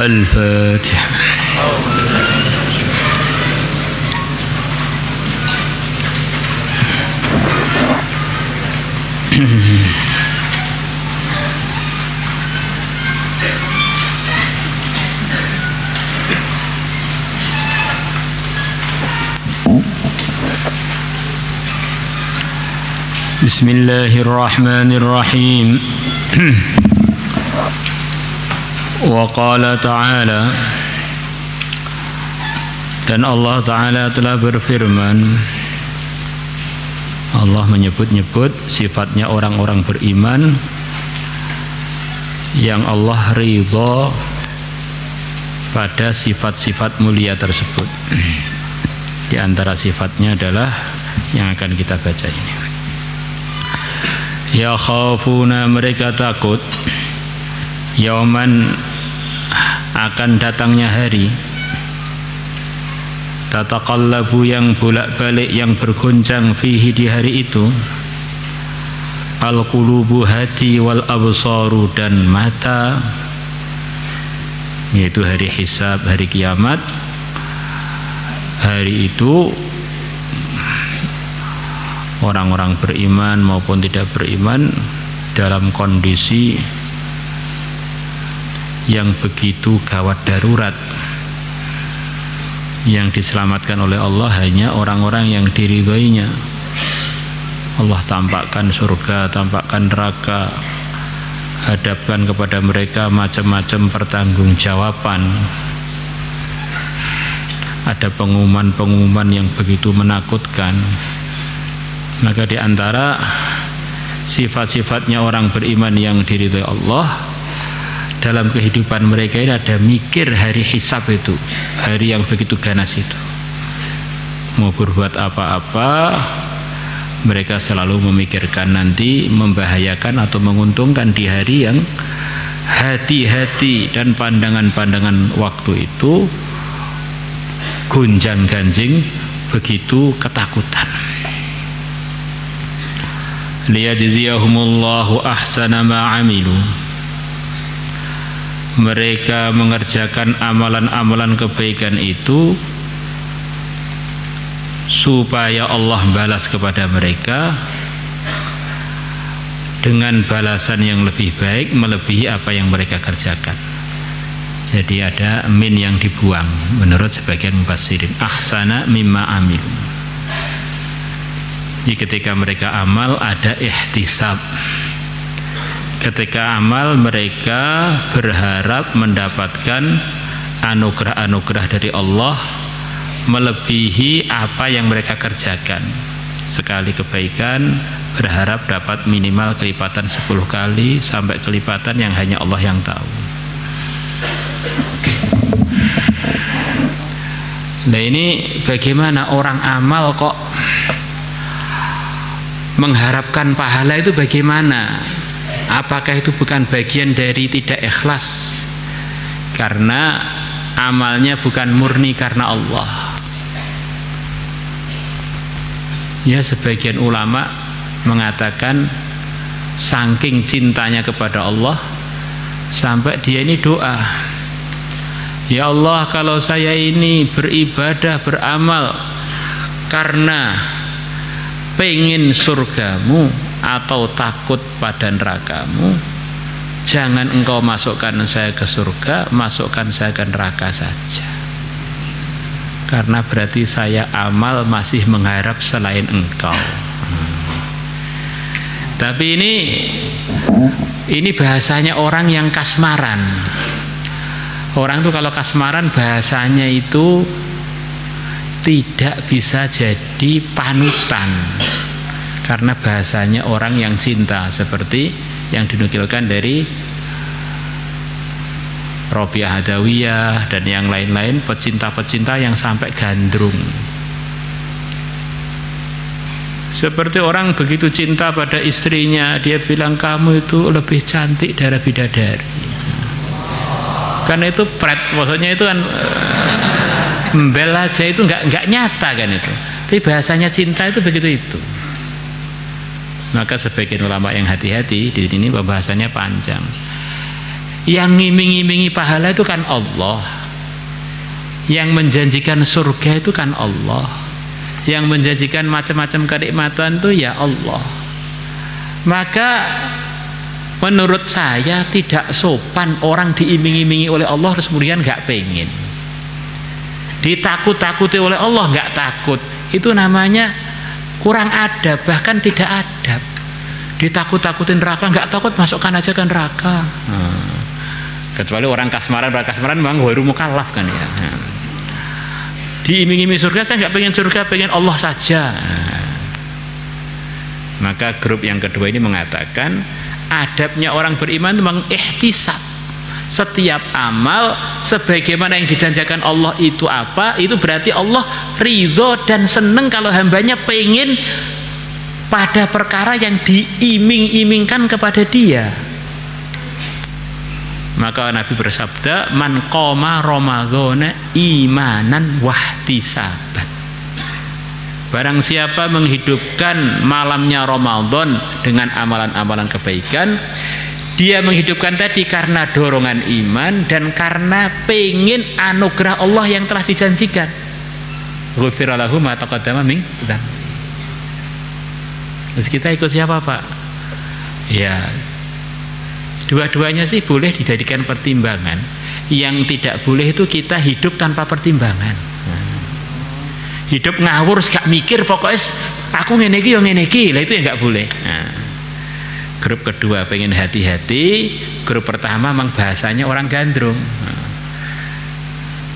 الفاتحة. بسم الله الرحمن الرحيم. وقال تعالى, dan Allah Ta'ala telah berfirman. Allah menyebut-nyebut sifatnya orang-orang beriman yang Allah ridha pada sifat-sifat mulia tersebut. Di antara sifatnya adalah yang akan kita baca ini. Ya khafuna, mereka takut, yauman, akan datangnya hari, tataqallabu, yang bolak-balik, yang bergoncang, fihi, di hari itu, al-qulubu, hati, wal absaru, dan mata, yaitu hari hisab, hari kiamat. Hari itu orang-orang beriman maupun tidak beriman dalam kondisi yang begitu gawat darurat. Yang diselamatkan oleh Allah hanya orang-orang yang diridhoinya. Allah tampakkan surga, tampakkan neraka, hadapkan kepada mereka macam-macam pertanggungjawaban. Ada pengumuman-pengumuman yang begitu menakutkan. Maka di antara sifat-sifatnya orang beriman yang diridhoi Allah, dalam kehidupan mereka ini ada mikir hari hisab itu, hari yang begitu ganas itu. Mau berbuat apa-apa, mereka selalu memikirkan nanti membahayakan atau menguntungkan di hari yang hati-hati dan pandangan-pandangan waktu itu gonjang-ganjing, begitu ketakutan. Liyajziyahumullahu ahsana ma amilu, mereka mengerjakan amalan-amalan kebaikan itu supaya Allah balas kepada mereka dengan balasan yang lebih baik, melebihi apa yang mereka kerjakan. Jadi ada min yang dibuang menurut sebagian mufassirin, ahsana mimma amil. Jadi ketika mereka amal ada ihtisab. Ketika amal mereka berharap mendapatkan anugerah-anugerah dari Allah melebihi apa yang mereka kerjakan. Sekali kebaikan berharap dapat minimal kelipatan 10 kali sampai kelipatan yang hanya Allah yang tahu. Nah ini bagaimana orang amal kok mengharapkan pahala itu bagaimana? Apakah itu bukan bagian dari tidak ikhlas? Karena amalnya bukan murni karena Allah. Ya, sebagian ulama mengatakan saking cintanya kepada Allah sampai dia ini doa, ya Allah, kalau saya ini beribadah, beramal karena pengen surgamu atau takut pada nerakamu, jangan engkau masukkan saya ke surga, masukkan saya ke neraka saja, karena berarti saya amal masih mengharap selain engkau. Tapi ini bahasanya orang yang kasmaran. Orang tuh kalau kasmaran bahasanya itu tidak bisa jadi panutan, karena bahasanya orang yang cinta, seperti yang dinukilkan dari Robiah Hadawiyah dan yang lain-lain, pecinta-pecinta yang sampai gandrung. Seperti orang begitu cinta pada istrinya, dia bilang kamu itu lebih cantik dari bidadari. Karena itu pret, maksudnya itu kan embel aja, itu nggak nyata kan itu. Tapi bahasanya cinta itu begitu itu. Maka sebagian ulama yang hati-hati di sini pembahasannya panjang. Yang ngiming-imingi pahala itu kan Allah. Yang menjanjikan surga itu kan Allah. Yang menjanjikan macam-macam kenikmatan itu ya Allah. Maka menurut saya tidak sopan orang diiming-imingi oleh Allah terus kemudian nggak pengen. Ditakut-takuti oleh Allah nggak takut. Itu namanya kurang adab, bahkan tidak adab. Ditakut-takutin neraka nggak takut, masukkan aja ke neraka. Kecuali orang kasmaran memang waru mukallaf kan ya. Diiming-imingi surga, saya nggak pengen surga, pengen Allah saja. Maka grup yang kedua ini mengatakan adabnya orang beriman itu mengihtisab setiap amal sebagaimana yang dijanjikan Allah itu apa, itu berarti Allah ridho dan seneng kalau hambanya pengen pada perkara yang diiming-imingkan kepada dia. Maka Nabi bersabda, man qoma ramadhana imanan wahtisaban. Barang siapa menghidupkan malamnya Ramadan dengan amalan-amalan kebaikan, dia menghidupkan tadi karena dorongan iman dan karena pengen anugerah Allah yang telah dijanjikan. Ghufira lahu ma taqaddama min dzambi. Terus kita ikut siapa, Pak? Ya, dua-duanya sih boleh dijadikan pertimbangan. Yang tidak boleh itu kita hidup tanpa pertimbangan. Hidup ngawur, gak mikir, pokoknya aku ngene iki yo ngene iki. Lah itu yang gak boleh. Grup kedua pengen hati-hati. Grup pertama memang bahasanya orang gandrung.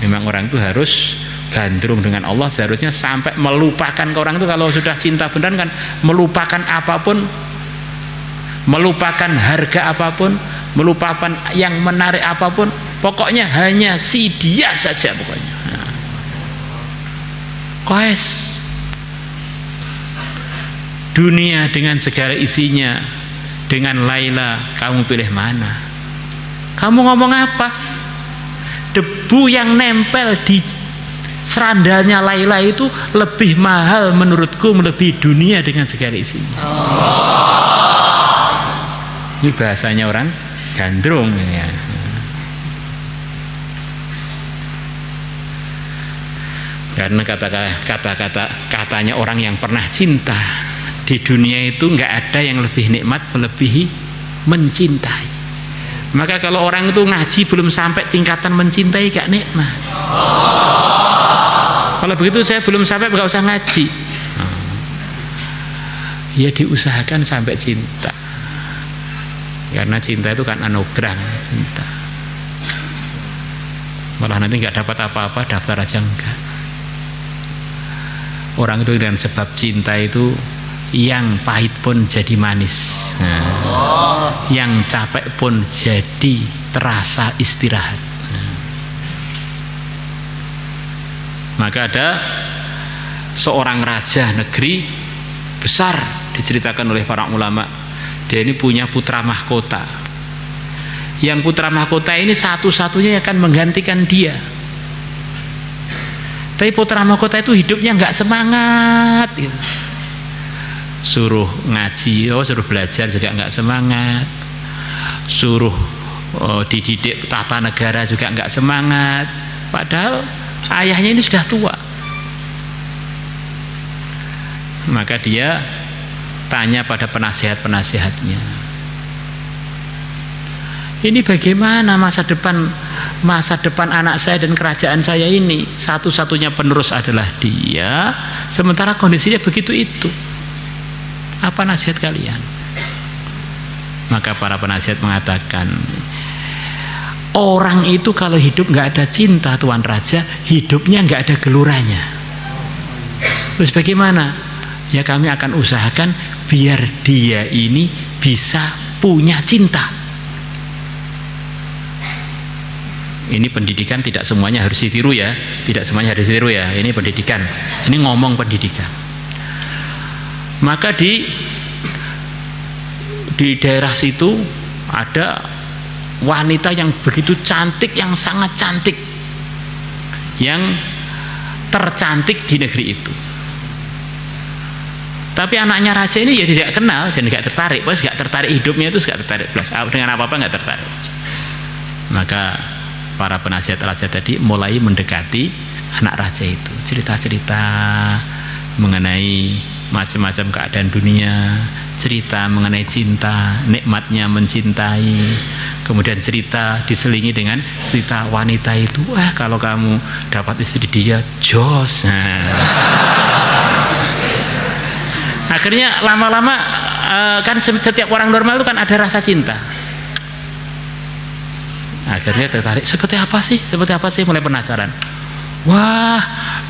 Memang orang itu harus gandrung dengan Allah, seharusnya sampai melupakan ke orang itu. Kalau sudah cinta beneran kan melupakan apapun, melupakan harga apapun, melupakan yang menarik apapun, pokoknya hanya si dia saja pokoknya. Koes dunia dengan segala isinya, dengan Laila, kamu pilih mana? Kamu ngomong apa? Debu yang nempel di serandalnya Laila itu lebih mahal menurutku melebihi dunia dengan segala isinya. Ini bahasanya orang gandrung ya. Karena katanya orang yang pernah cinta, di dunia itu nggak ada yang lebih nikmat melebihi mencintai. Maka kalau orang itu ngaji belum sampai tingkatan mencintai, gak nikmat. Kalau begitu saya belum sampai, nggak usah ngaji. Ya diusahakan sampai cinta, karena cinta itu kan anugerah. Cinta malah nanti nggak dapat apa-apa, daftar aja enggak. Orang itu dengan sebab cinta itu yang pahit pun jadi manis, yang capek pun jadi terasa istirahat. Maka ada seorang raja negeri besar, diceritakan oleh para ulama, dia ini punya putra mahkota. Yang putra mahkota ini satu-satunya yang akan menggantikan dia. Tapi putra mahkota itu hidupnya nggak semangat gitu. Suruh ngaji, suruh belajar juga nggak semangat. Suruh dididik tata negara juga nggak semangat. Padahal ayahnya ini sudah tua. Maka dia tanya pada penasihat-penasihatnya, ini bagaimana masa depan anak saya dan kerajaan saya ini? Satu-satunya penerus adalah dia, sementara kondisinya begitu itu. Apa nasihat kalian? Maka para penasihat mengatakan, orang itu kalau hidup nggak ada cinta, Tuan Raja, hidupnya nggak ada geluranya. Terus bagaimana? Ya kami akan usahakan biar dia ini bisa punya cinta. Ini pendidikan tidak semuanya harus ditiru ya, tidak semuanya harus ditiru ya. Ini pendidikan, ini ngomong pendidikan. Maka di daerah situ ada wanita yang begitu cantik, yang sangat cantik, yang tercantik di negeri itu. Tapi anaknya raja ini ya tidak kenal dan nggak tertarik, pas nggak tertarik hidupnya itu, nggak tertarik dengan apa-apa, nggak tertarik. Maka para penasihat raja tadi mulai mendekati anak raja itu, cerita-cerita mengenai macam-macam keadaan dunia, cerita mengenai cinta, nikmatnya mencintai, kemudian cerita diselingi dengan cerita wanita itu, kalau kamu dapat istri dia jos. Akhirnya lama-lama kan setiap orang normal itu kan ada rasa cinta. Akhirnya tertarik, seperti apa sih, mulai penasaran. Wah,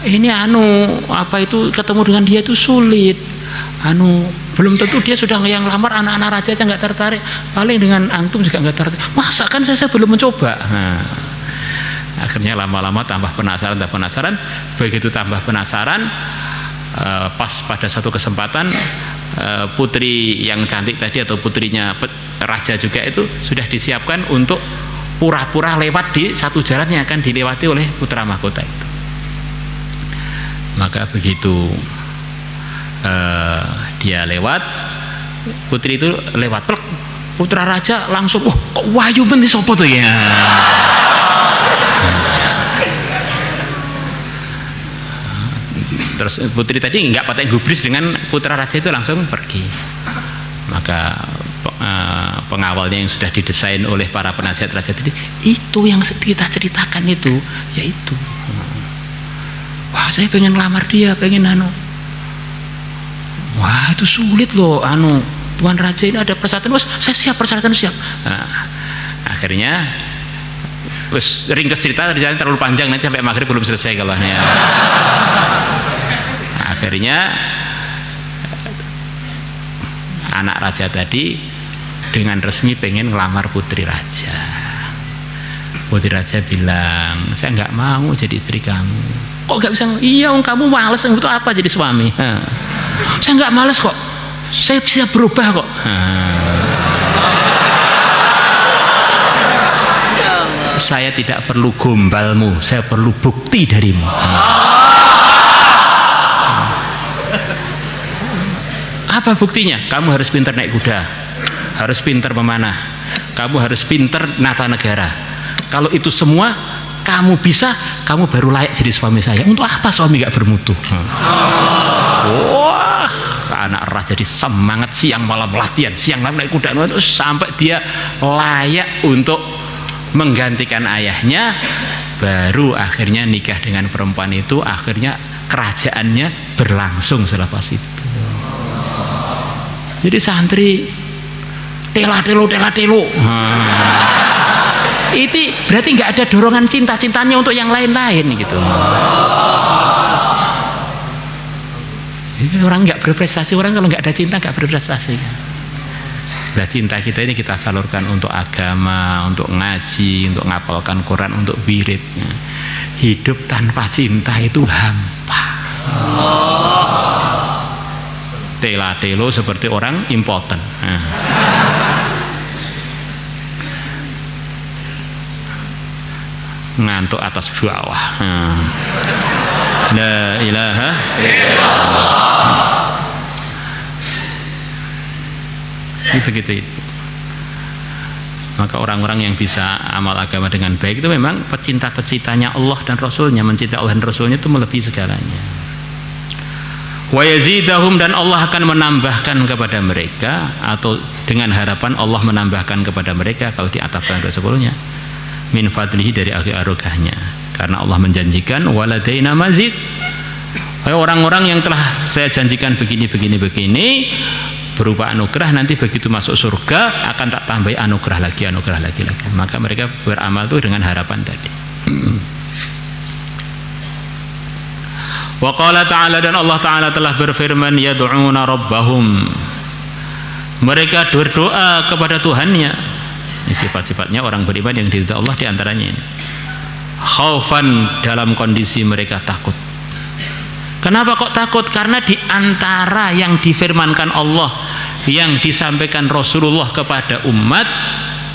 ini apa itu ketemu dengan dia itu sulit. Belum tentu dia sudah yang lamar anak-anak raja aja nggak tertarik, paling dengan antum juga nggak tertarik. Masa kan saya belum mencoba. Akhirnya lama-lama tambah penasaran. Begitu tambah penasaran, pas pada satu kesempatan putri yang cantik tadi atau putrinya raja juga itu sudah disiapkan untuk pura-pura lewat di satu jalan yang akan dilewati oleh putra mahkota itu. Maka begitu dia lewat, putri itu lewat, putra raja langsung, kok wahyu bener sopo tuh ya. Terus putri tadi nggak patek gubris dengan putra raja itu langsung pergi. Maka pengawalnya yang sudah didesain oleh para penasihat raja tadi, itu yang kita ceritakan itu, yaitu, wah saya pengen lamar dia, wah itu sulit loh, Tuan Raja ini ada persyaratan, saya siap, persyaratan siap. Akhirnya ringkas cerita terlalu panjang, nanti sampai maghrib belum selesai kalahnya. Akhirnya anak raja tadi dengan resmi pengen ngelamar putri raja. Putri raja bilang, saya nggak mau jadi istri kamu. Kok nggak bisa? Iya, kamu males, itu apa jadi suami? Saya nggak males kok, saya bisa berubah kok. Saya tidak perlu gombalmu, saya perlu bukti darimu. Apa buktinya? Kamu harus pintar naik kuda, harus pintar memanah, kamu harus pintar nata negara. Kalau itu semua kamu bisa, kamu baru layak jadi suami saya. Untuk apa suami gak bermutu? Wah, anak raja jadi semangat, siang malam latihan, siang malam naik kuda, sampai dia layak untuk menggantikan ayahnya. Baru akhirnya nikah dengan perempuan itu, akhirnya kerajaannya berlangsung selepas itu. Jadi santri tela-telo. Itu berarti nggak ada dorongan cinta-cintanya untuk yang lain-lain gitu. Jadi orang nggak berprestasi, orang kalau nggak ada cinta nggak berprestasi. Nah, cinta kita ini kita salurkan untuk agama, untuk ngaji, untuk ngapalkan Quran, untuk wirid. Hidup tanpa cinta itu hampa. Tela-telo seperti orang impoten. Ngantuk atas bawah. La ilaha illallah. Ini begitu itu. Maka orang-orang yang bisa amal agama dengan baik itu memang pecinta-pecintanya Allah dan Rasulnya, mencintai Allah dan Rasulnya itu melebihi segalanya. Wa yazidahum, dan Allah akan menambahkan kepada mereka, atau dengan harapan Allah menambahkan kepada mereka kalau di atas ayat sebelumnya, min fadlihi, dari anugerahnya, karena Allah menjanjikan waladaina mazid, orang-orang yang telah saya janjikan begini berupa anugerah, nanti begitu masuk surga akan tak tambahi anugerah lagi. Maka mereka beramal itu dengan harapan tadi. Wa qala ta'ala, dan Allah Ta'ala telah berfirman, yad'una rabbahum, mereka berdoa kepada Tuhannya. Ini sifat-sifatnya orang beriman yang diridhoi Allah, diantaranya ini khaufan, dalam kondisi mereka takut. Kenapa kok takut? Karena diantara yang difirmankan Allah, yang disampaikan Rasulullah kepada umat,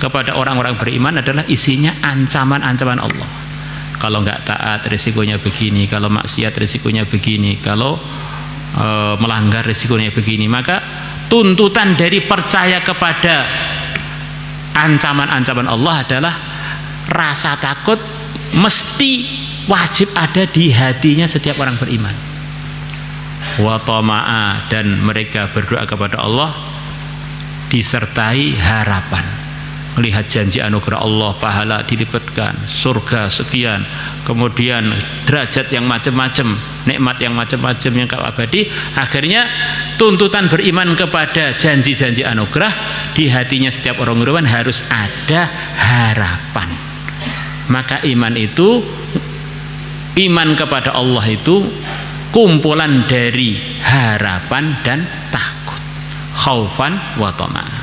kepada orang-orang beriman adalah isinya ancaman-ancaman Allah. Kalau nggak taat risikonya begini, kalau maksiat risikonya begini, kalau melanggar risikonya begini. Maka tuntutan dari percaya kepada ancaman-ancaman Allah adalah rasa takut mesti wajib ada di hatinya setiap orang beriman. Wa tama'a, dan mereka berdoa kepada Allah disertai harapan, melihat janji anugerah Allah, pahala dilipatkan, surga sekian, kemudian derajat yang macam-macam, nikmat yang macam-macam yang abadi. Akhirnya tuntutan beriman kepada janji-janji anugerah di hatinya setiap orang beriman harus ada harapan. Maka iman itu, iman kepada Allah itu kumpulan dari harapan dan takut, khaufan wa tama'an.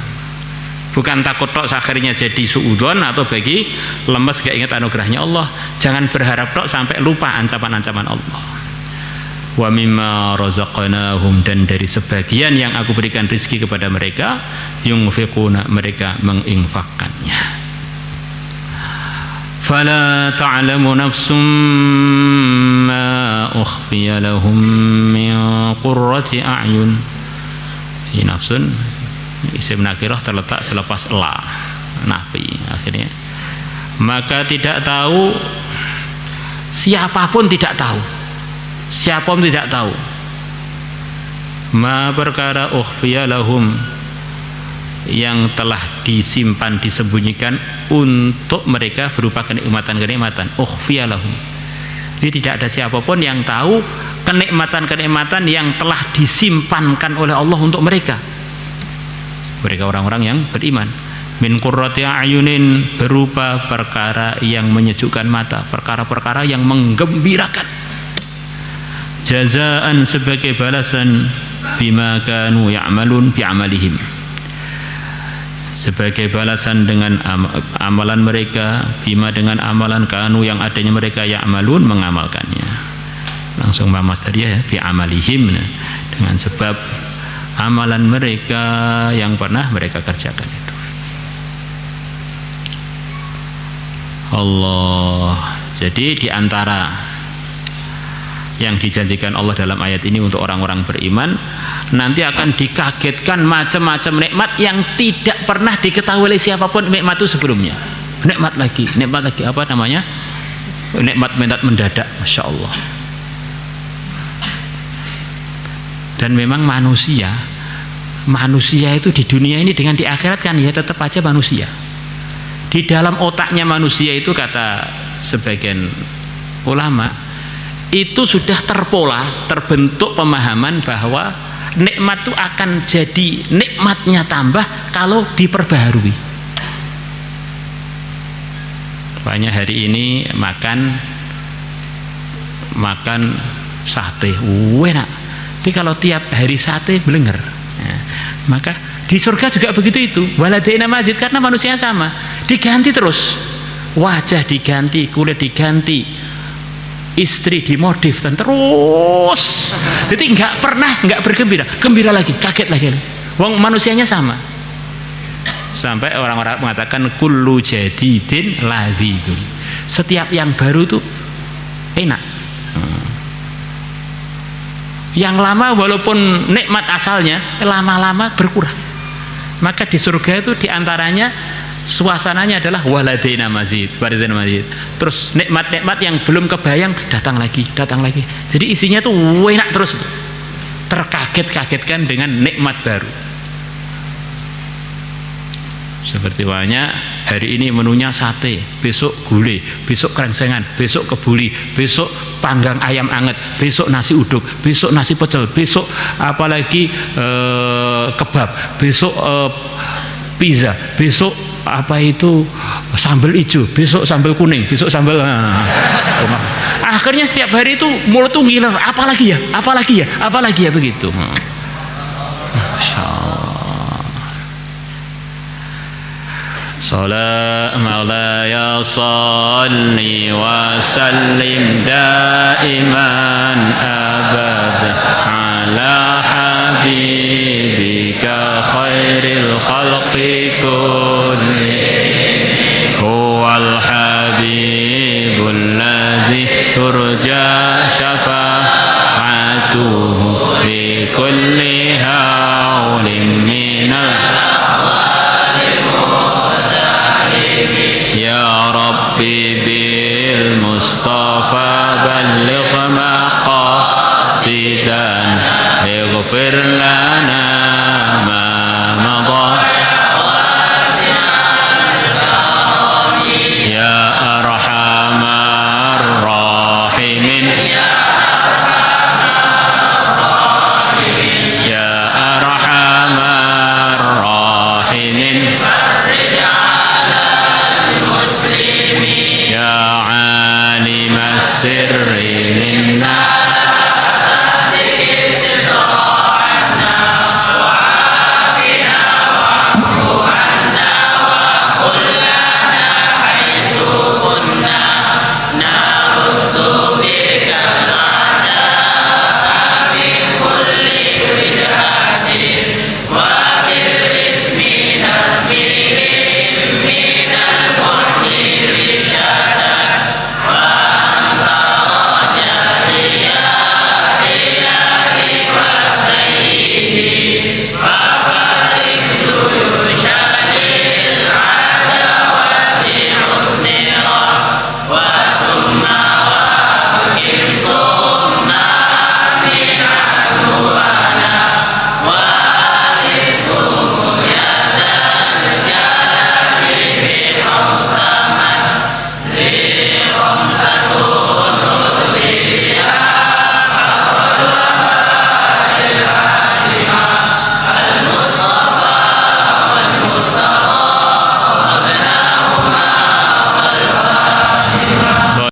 Bukan takut tok akhirnya jadi suudzon atau bagi lemes gak ingat anugerahnya Allah. Jangan berharap tok sampai lupa ancaman-ancaman Allah. Wa mimma razaqnahum, dan dari sebagian yang aku berikan rezeki kepada mereka, yunfiquna, mereka menginfakkannya. Fala ta'lamu nafsum ma ukhfiya lahum min qurrati a'yun. Ini nafsun isim nakirah terletak selepas la, nafi akhirnya. Maka tidak tahu, siapapun tidak tahu, siapapun tidak tahu ma perkara ukhfiya lahum, yang telah disimpan, disembunyikan untuk mereka berupa kenikmatan-kenikmatan. Ukhfiya lahum, jadi tidak ada siapapun yang tahu kenikmatan-kenikmatan yang telah disimpankan oleh Allah untuk mereka, mereka orang-orang yang beriman. Min qurrati a'yunin, berupa perkara yang menyejukkan mata, perkara-perkara yang menggembirakan. Jazaan, sebagai balasan, bima kanu ya'malun bi amalihim, sebagai balasan dengan amalan mereka, bima dengan amalan, kanu yang adanya mereka, ya'malun mengamalkannya. Langsung mamas tadi ya, bi amalihim, dengan sebab amalan mereka yang pernah mereka kerjakan itu. Allah. Jadi di antara yang dijanjikan Allah dalam ayat ini untuk orang-orang beriman, nanti akan dikagetkan macam-macam nikmat yang tidak pernah diketahui oleh siapapun nikmat itu sebelumnya. Nikmat lagi, apa namanya? Nikmat mendadak, Masya Allah. Dan memang manusia itu di dunia ini dengan di akhirat kan ya tetap aja manusia. Di dalam otaknya manusia itu, kata sebagian ulama, itu sudah terbentuk pemahaman bahwa nikmat itu akan jadi nikmatnya tambah kalau diperbaharui. Banyak hari ini makan sate, enak. Tapi kalau tiap hari sate belenger, ya, maka di surga juga begitu itu. Waladaina mazid, karena manusia sama, diganti terus, wajah diganti, kulit diganti, istri dimodif dan terus. Jadi nggak bergembira, gembira lagi, kaget lagi. Wong manusianya sama. Sampai orang-orang mengatakan kullu jadidin ladzidun. Setiap yang baru itu enak. Yang lama walaupun nikmat asalnya lama-lama berkurang. Maka di surga itu diantaranya suasananya adalah waladaina mazid, waladaina mazid. Terus nikmat-nikmat yang belum kebayang datang lagi. Jadi isinya tuh enak terus, terkaget-kagetkan dengan nikmat baru. Seperti banyak hari ini menunya sate, besok gulai, besok krengsengan, besok kebuli, besok panggang ayam anget, besok nasi uduk, besok nasi pecel, besok apalagi kebab, besok pizza, besok apa itu sambal hijau, besok sambal kuning, besok sambal akhirnya setiap hari itu mulut tuh ngiler, apalagi ya begitu. Salat maulaya salli wa sallim daiman abad ala habibika khairil khalqi kullihim huwal habibul ladzi turja syafa'atuhu fi kulli hawlin minal Ya Rabb bibil Mustafa balligh maqasidana ighfir